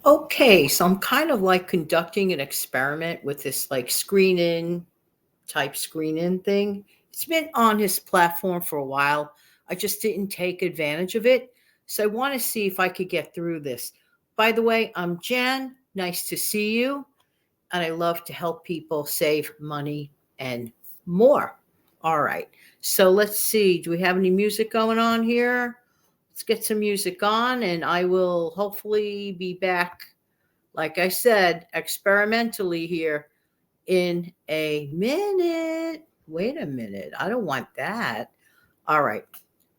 Okay, so I'm kind of like conducting an experiment with this like screen in thing. It's been on his platform for a while. I just didn't take advantage of it. So I want to see if I could get through this. By the way, I'm Jan. Nice to see you. And I love to help people save money and more. All right. So let's see. Do we have any music going on here? Let's get some music on, and I will hopefully be back, like I said, experimentally here in a minute. Wait a minute. I don't want that. All right.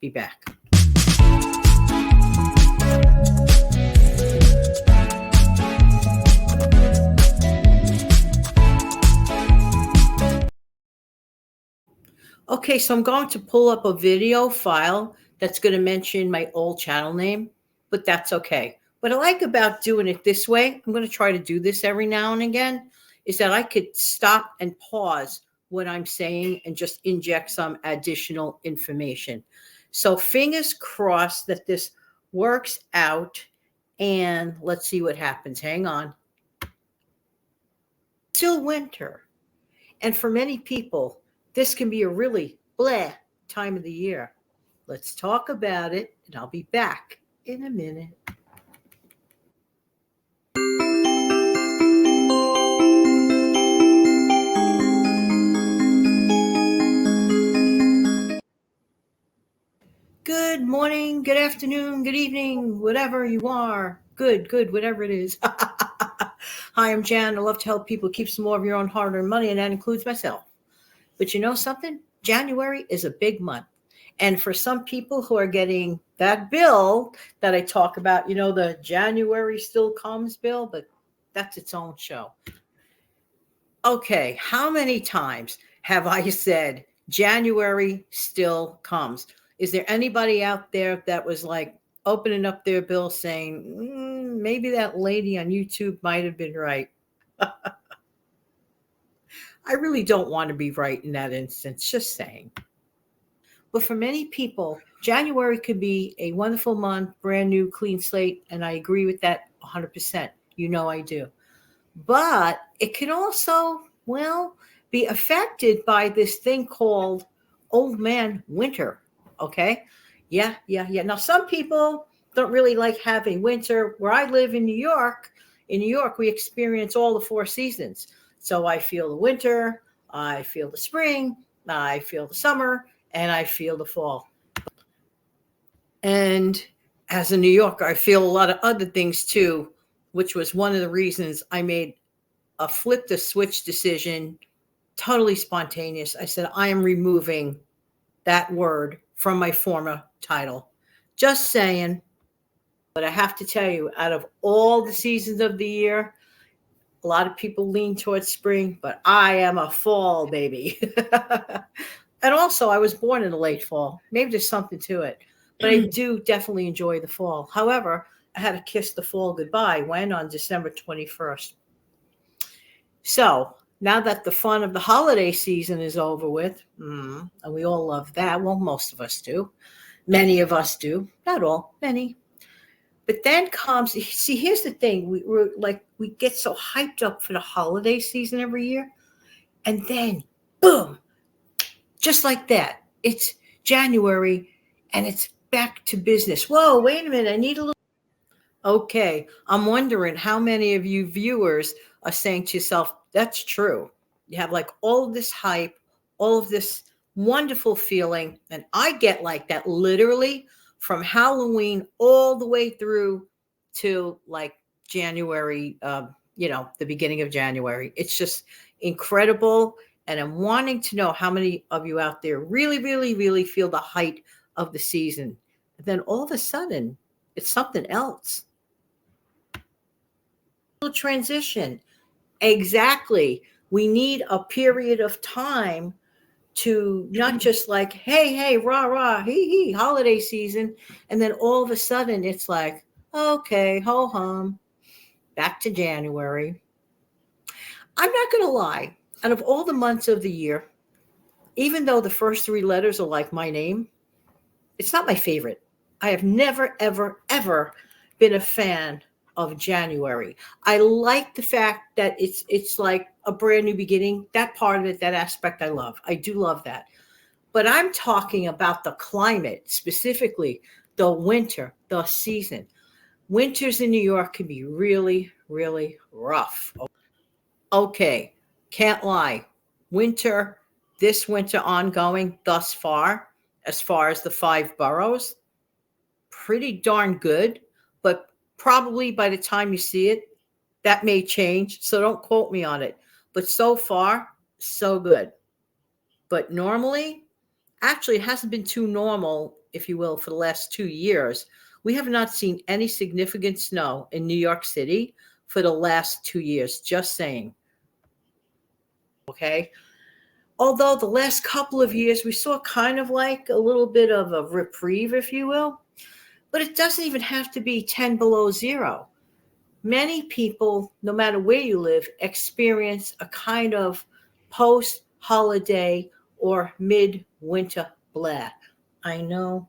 Be back. Okay, so I'm going to pull up a video file that's going to mention my old channel name, but that's okay. What I like about doing it this way, I'm going to try to do this every now and again, is that I could stop and pause what I'm saying and just inject some additional information. So fingers crossed that this works out, and let's see what happens. Hang on. Still winter. And for many people, this can be a really bleh time of the year. Let's talk about it, and I'll be back in a minute. Good morning, good afternoon, good evening, whatever you are. Good, whatever it is. Hi, I'm Jan. I love to help people keep some more of your own hard-earned money, and that includes myself. But you know something? January is a big month. And for some people who are getting that bill that I talk about, the January still comes bill, but that's its own show. Okay, how many times have I said January still comes? Is there anybody out there that was like opening up their bill saying, maybe that lady on YouTube might have been right? I really don't want to be right in that instance, just saying. But for many people, January could be a wonderful month, brand new, clean slate, and I agree with that 100%. I do. But it can also, be affected by this thing called old man winter, okay? Yeah. Now, some people don't really like having winter. Where I live in New York, we experience all the four seasons. So I feel the winter, I feel the spring, I feel the summer, and I feel the fall. And as a New Yorker, I feel a lot of other things too, which was one of the reasons I made a flip the switch decision, totally spontaneous. I said, I am removing that word from my former title. Just saying. But I have to tell you, out of all the seasons of the year, a lot of people lean towards spring, but I am a fall baby. And also, I was born in the late fall. Maybe there's something to it. But I do definitely enjoy the fall. However, I had to kiss the fall goodbye when on December 21st. So now that the fun of the holiday season is over with, and we all love that. Well, most of us do. Many of us do. Not all, many. But then comes, see, here's the thing. We get so hyped up for the holiday season every year. And then, boom, just like that. It's January and it's back to business. Whoa, wait a minute. I need a little. Okay. I'm wondering how many of you viewers are saying to yourself, that's true. You have like all of this hype, all of this wonderful feeling. And I get like that literally from Halloween all the way through to like January, the beginning of January. It's just incredible. And I'm wanting to know how many of you out there really, really, really feel the height of the season. And then all of a sudden, it's something else. Transition. Exactly. We need a period of time to not just like, hey, rah, rah, hee, holiday season. And then all of a sudden it's like, okay, ho hum, back to January. I'm not going to lie. Out of all the months of the year, even though the first three letters are like my name, it's not my favorite. I have never, ever, ever been a fan of January. I like the fact that it's like a brand new beginning. That part of it, that aspect I love. I do love that. But I'm talking about the climate, specifically the winter, the season. Winters in New York can be really, really rough. Okay, can't lie. Winter, this winter ongoing thus far as the five boroughs, pretty darn good. But probably by the time you see it, that may change. So don't quote me on it. But so far, so good. But normally, actually, it hasn't been too normal, if you will, for the last 2 years. We have not seen any significant snow in New York City for the last 2 years. Just saying. Okay. Although the last couple of years we saw kind of like a little bit of a reprieve, if you will, but it doesn't even have to be 10 below zero. Many people, no matter where you live, experience a kind of post holiday or midwinter blah. I know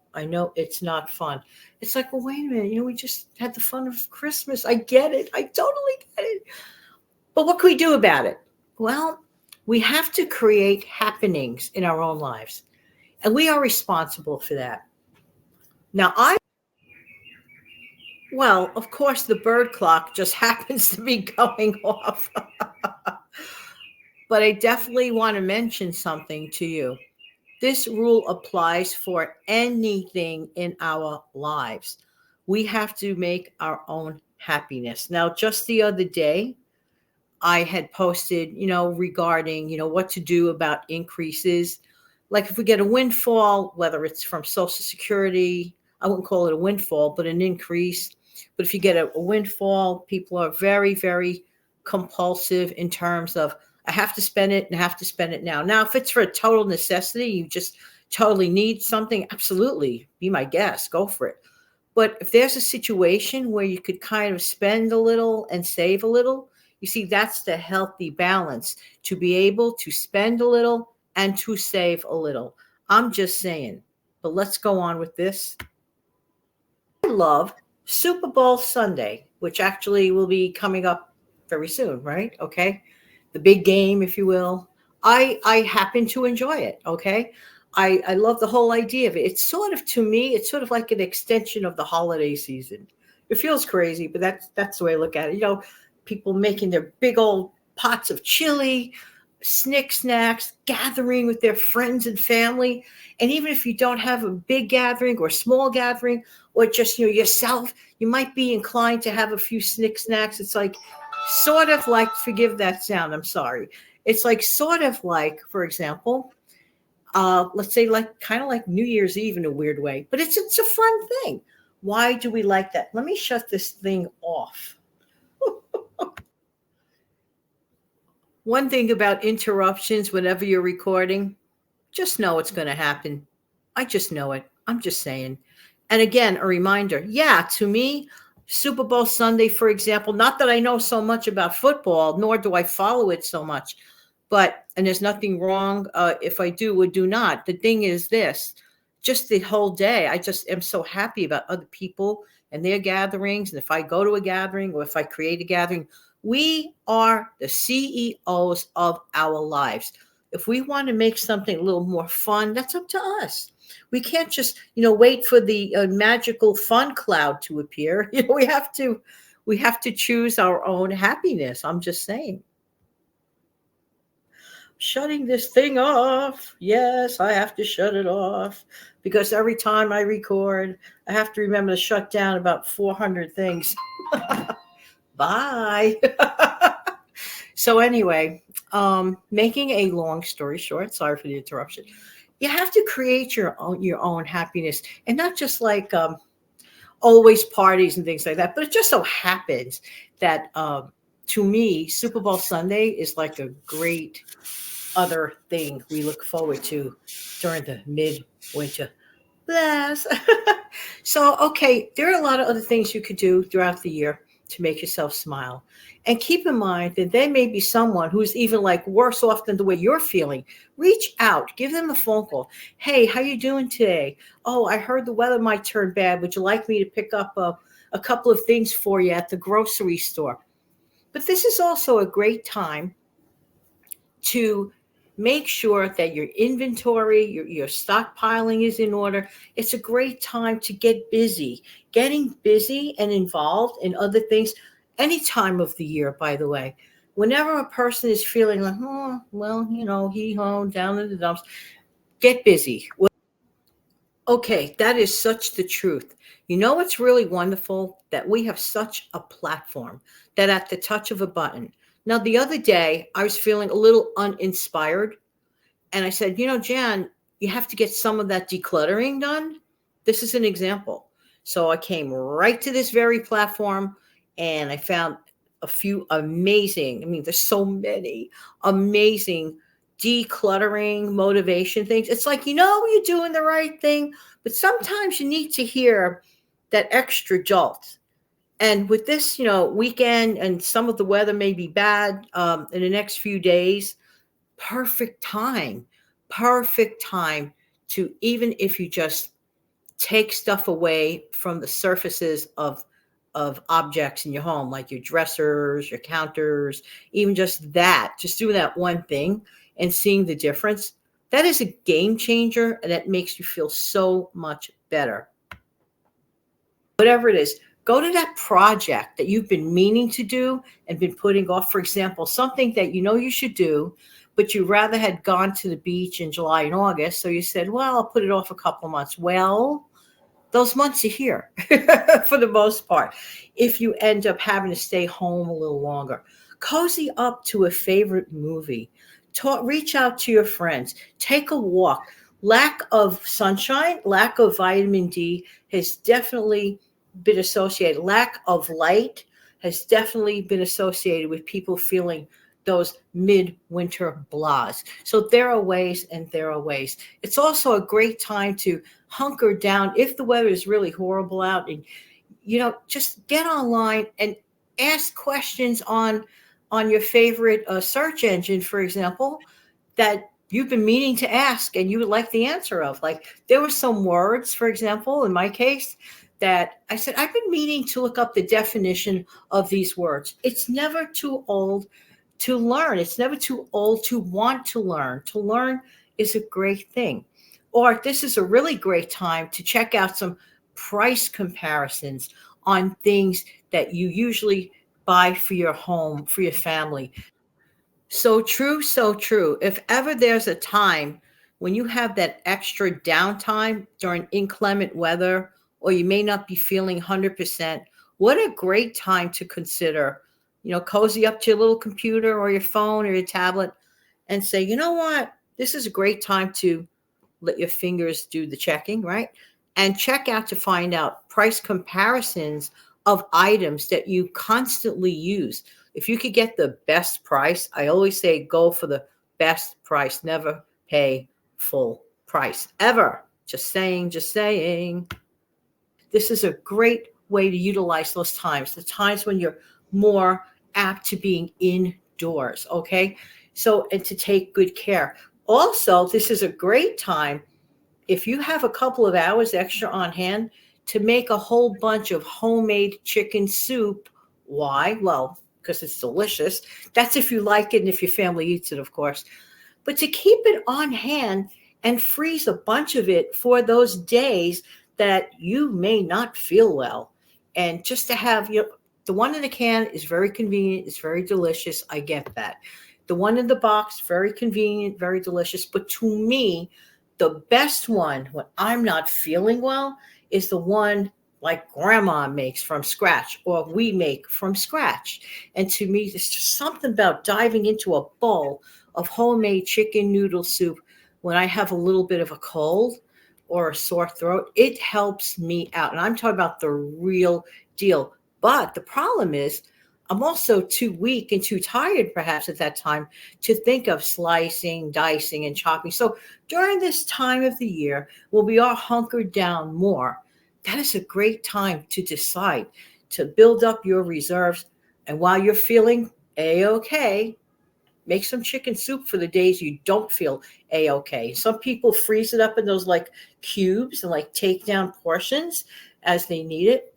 it's not fun. It's like, well, wait a minute, we just had the fun of Christmas. I get it. I totally get it. But what can we do about it? Well, we have to create happenings in our own lives, and we are responsible for that. Now, well, of course, the bird clock just happens to be going off. But I definitely want to mention something to you. This rule applies for anything in our lives. We have to make our own happiness. Now, just the other day, I had posted, regarding, what to do about increases. Like if we get a windfall, whether it's from Social Security, I wouldn't call it a windfall, but an increase. But if you get a windfall, people are very, very compulsive in terms of, I have to spend it and I have to spend it now. Now, if it's for a total necessity, you just totally need something, absolutely, be my guest, go for it. But if there's a situation where you could kind of spend a little and save a little, you see, that's the healthy balance, to be able to spend a little and to save a little. I'm just saying. But let's go on with this. I love Super Bowl Sunday, which actually will be coming up very soon, right? Okay. The big game, if you will. I happen to enjoy it. Okay. I love the whole idea of it. It's sort of, to me, it's sort of like an extension of the holiday season. It feels crazy, but that's the way I look at it. People making their big old pots of chili, snacks, gathering with their friends and family. And even if you don't have a big gathering or a small gathering, or just yourself, you might be inclined to have a few snacks. It's like sort of like, forgive that sound, I'm sorry. It's like sort of like, for example, let's say like kind of like New Year's Eve in a weird way, but it's a fun thing. Why do we like that? Let me shut this thing off. One thing about interruptions whenever you're recording, just know it's going to happen. I just know it. I'm just saying. And again, a reminder. Yeah, to me, Super Bowl Sunday, for example, not that I know so much about football, nor do I follow it so much, and there's nothing wrong if I do or do not. The thing is this, just the whole day, I just am so happy about other people and their gatherings. And if I go to a gathering or if I create a gathering, we are the CEOs of our lives. If we want to make something a little more fun, that's up to us. We can't just, wait for the magical fun cloud to appear. We have to choose our own happiness. I'm just saying. Shutting this thing off. Yes, I have to shut it off because every time I record, I have to remember to shut down about 400 things. Bye. So anyway, making a long story short, sorry for the interruption. You have to create your own happiness, and not just like always parties and things like that. But it just so happens that to me, Super Bowl Sunday is like a great other thing we look forward to during the midwinter blast. So, okay, there are a lot of other things you could do throughout the year to make yourself smile. And keep in mind that there may be someone who's even like worse off than the way you're feeling. Reach out, give them a phone call. Hey, how you doing today? Oh, I heard the weather might turn bad. Would you like me to pick up a couple of things for you at the grocery store. But this is also a great time to make sure that your inventory, your stockpiling is in order. It's a great time to get busy. Getting busy and involved in other things any time of the year, by the way. Whenever a person is feeling like, oh, well, he home down in the dumps, get busy. Okay, that is such the truth. You know what's really wonderful? That we have such a platform that at the touch of a button. Now, the other day, I was feeling a little uninspired. And I said, Jan, you have to get some of that decluttering done. This is an example. So I came right to this very platform and I found a few amazing, there's so many amazing decluttering motivation things. It's like, you're doing the right thing, but sometimes you need to hear that extra jolt. And with this, weekend and some of the weather may be bad in the next few days, perfect time to, even if you just take stuff away from the surfaces of objects in your home, like your dressers, your counters, even just doing that one thing and seeing the difference. That is a game changer, and that makes you feel so much better. Whatever it is, go to that project that you've been meaning to do and been putting off. For example, something that you should do, but you rather had gone to the beach in July and August. So you said, well, I'll put it off a couple of months. Well, those months are here for the most part. If you end up having to stay home a little longer, cozy up to a favorite movie, reach out to your friends, take a walk. Lack of sunshine, lack of vitamin D has definitely been associated. Lack of light has definitely been associated with people feeling those midwinter blahs. So there are ways and there are ways. It's also a great time to hunker down if the weather is really horrible out, and just get online and ask questions on your favorite search engine, for example, that you've been meaning to ask and you would like the answer of. Like, there were some words, for example, in my case, that I said, I've been meaning to look up the definition of these words. It's never too old to learn. It's never too old to want to learn. To learn is a great thing. Or this is a really great time to check out some price comparisons on things that you usually buy for your home, for your family. So true, so true. If ever there's a time when you have that extra downtime during inclement weather, or you may not be feeling 100%, what a great time to consider, cozy up to your little computer or your phone or your tablet and say, you know what, this is a great time to let your fingers do the checking, right? And check out to find out price comparisons of items that you constantly use. If you could get the best price, I always say go for the best price. Never pay full price, ever. Just saying. This is a great way to utilize those times, the times when you're more apt to being indoors, okay? So, and to take good care. Also, this is a great time, if you have a couple of hours extra on hand, to make a whole bunch of homemade chicken soup. Why? Well, because it's delicious. That's if you like it and if your family eats it, of course. But to keep it on hand and freeze a bunch of it for those days that you may not feel well. And just to have, the one in the can is very convenient. It's very delicious. I get that. The one in the box, very convenient, very delicious. But to me, the best one when I'm not feeling well is the one like grandma makes from scratch, or we make from scratch. And to me, there's just something about diving into a bowl of homemade chicken noodle soup when I have a little bit of a cold or a sore throat. It helps me out. And I'm talking about the real deal. But the problem is, I'm also too weak and too tired, perhaps at that time, to think of slicing, dicing, and chopping. So during this time of the year, when we are hunkered down more, that is a great time to decide to build up your reserves. And while you're feeling A-okay, make some chicken soup for the days you don't feel A-okay. Some people freeze it up in those like cubes and like take down portions as they need it.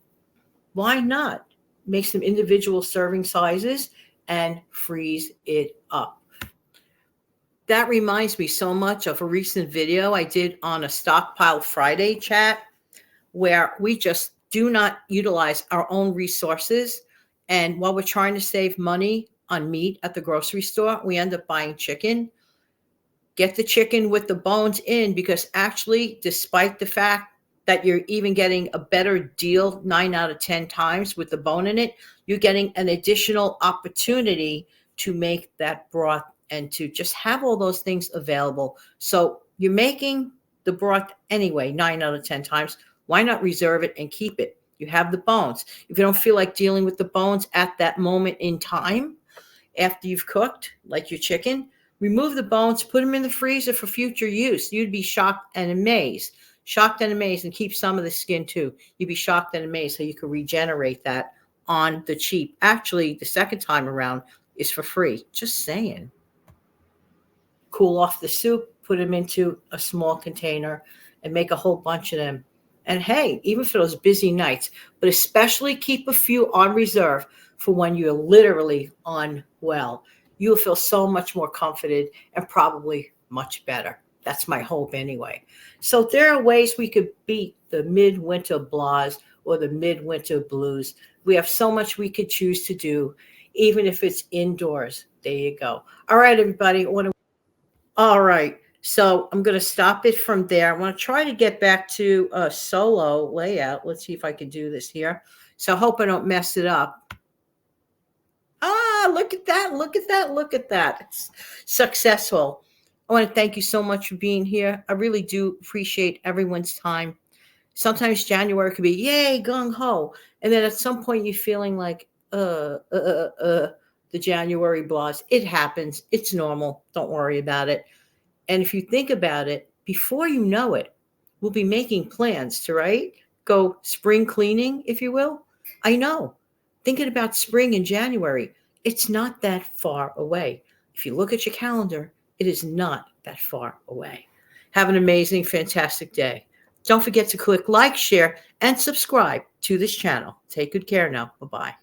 Why not make some individual serving sizes and freeze it up? That reminds me so much of a recent video I did on a Stockpile Friday chat where we just do not utilize our own resources. And while we're trying to save money on meat at the grocery store, we end up buying chicken. Get the chicken with the bones in, because actually, despite the fact that you're even getting a better deal 9 out of 10 times with the bone in it, you're getting an additional opportunity to make that broth and to just have all those things available. So you're making the broth anyway 9 out of 10 times. Why not reserve it and keep it? You have the bones. If you don't feel like dealing with the bones at that moment in time, after you've cooked, like your chicken, remove the bones, put them in the freezer for future use. You'd be shocked and amazed. Shocked and amazed, and keep some of the skin too. You'd be shocked and amazed how you can regenerate that on the cheap. Actually, the second time around is for free. Just saying. Cool off the soup, put them into a small container, and make a whole bunch of them. And hey, even for those busy nights, but especially keep a few on reserve for when you're literally unwell. You'll feel so much more comforted and probably much better. That's my hope anyway. So there are ways we could beat the midwinter blahs or the midwinter blues. We have so much we could choose to do, even if it's indoors. There you go. All right, everybody. All right. So I'm going to stop it from there. I want to try to get back to a solo layout. Let's see if I can do this here. So I hope I don't mess it up. Ah, look at that. Look at that. Look at that. It's successful. I want to thank you so much for being here. I really do appreciate everyone's time. Sometimes January could be, yay, gung-ho. And then at some point you're feeling like, the January blahs. It happens. It's normal. Don't worry about it. And if you think about it, before you know it, we'll be making plans to, right? Go spring cleaning, if you will. I know. Thinking about spring in January, it's not that far away. If you look at your calendar, it is not that far away. Have an amazing, fantastic day. Don't forget to click like, share, and subscribe to this channel. Take good care now. Bye-bye.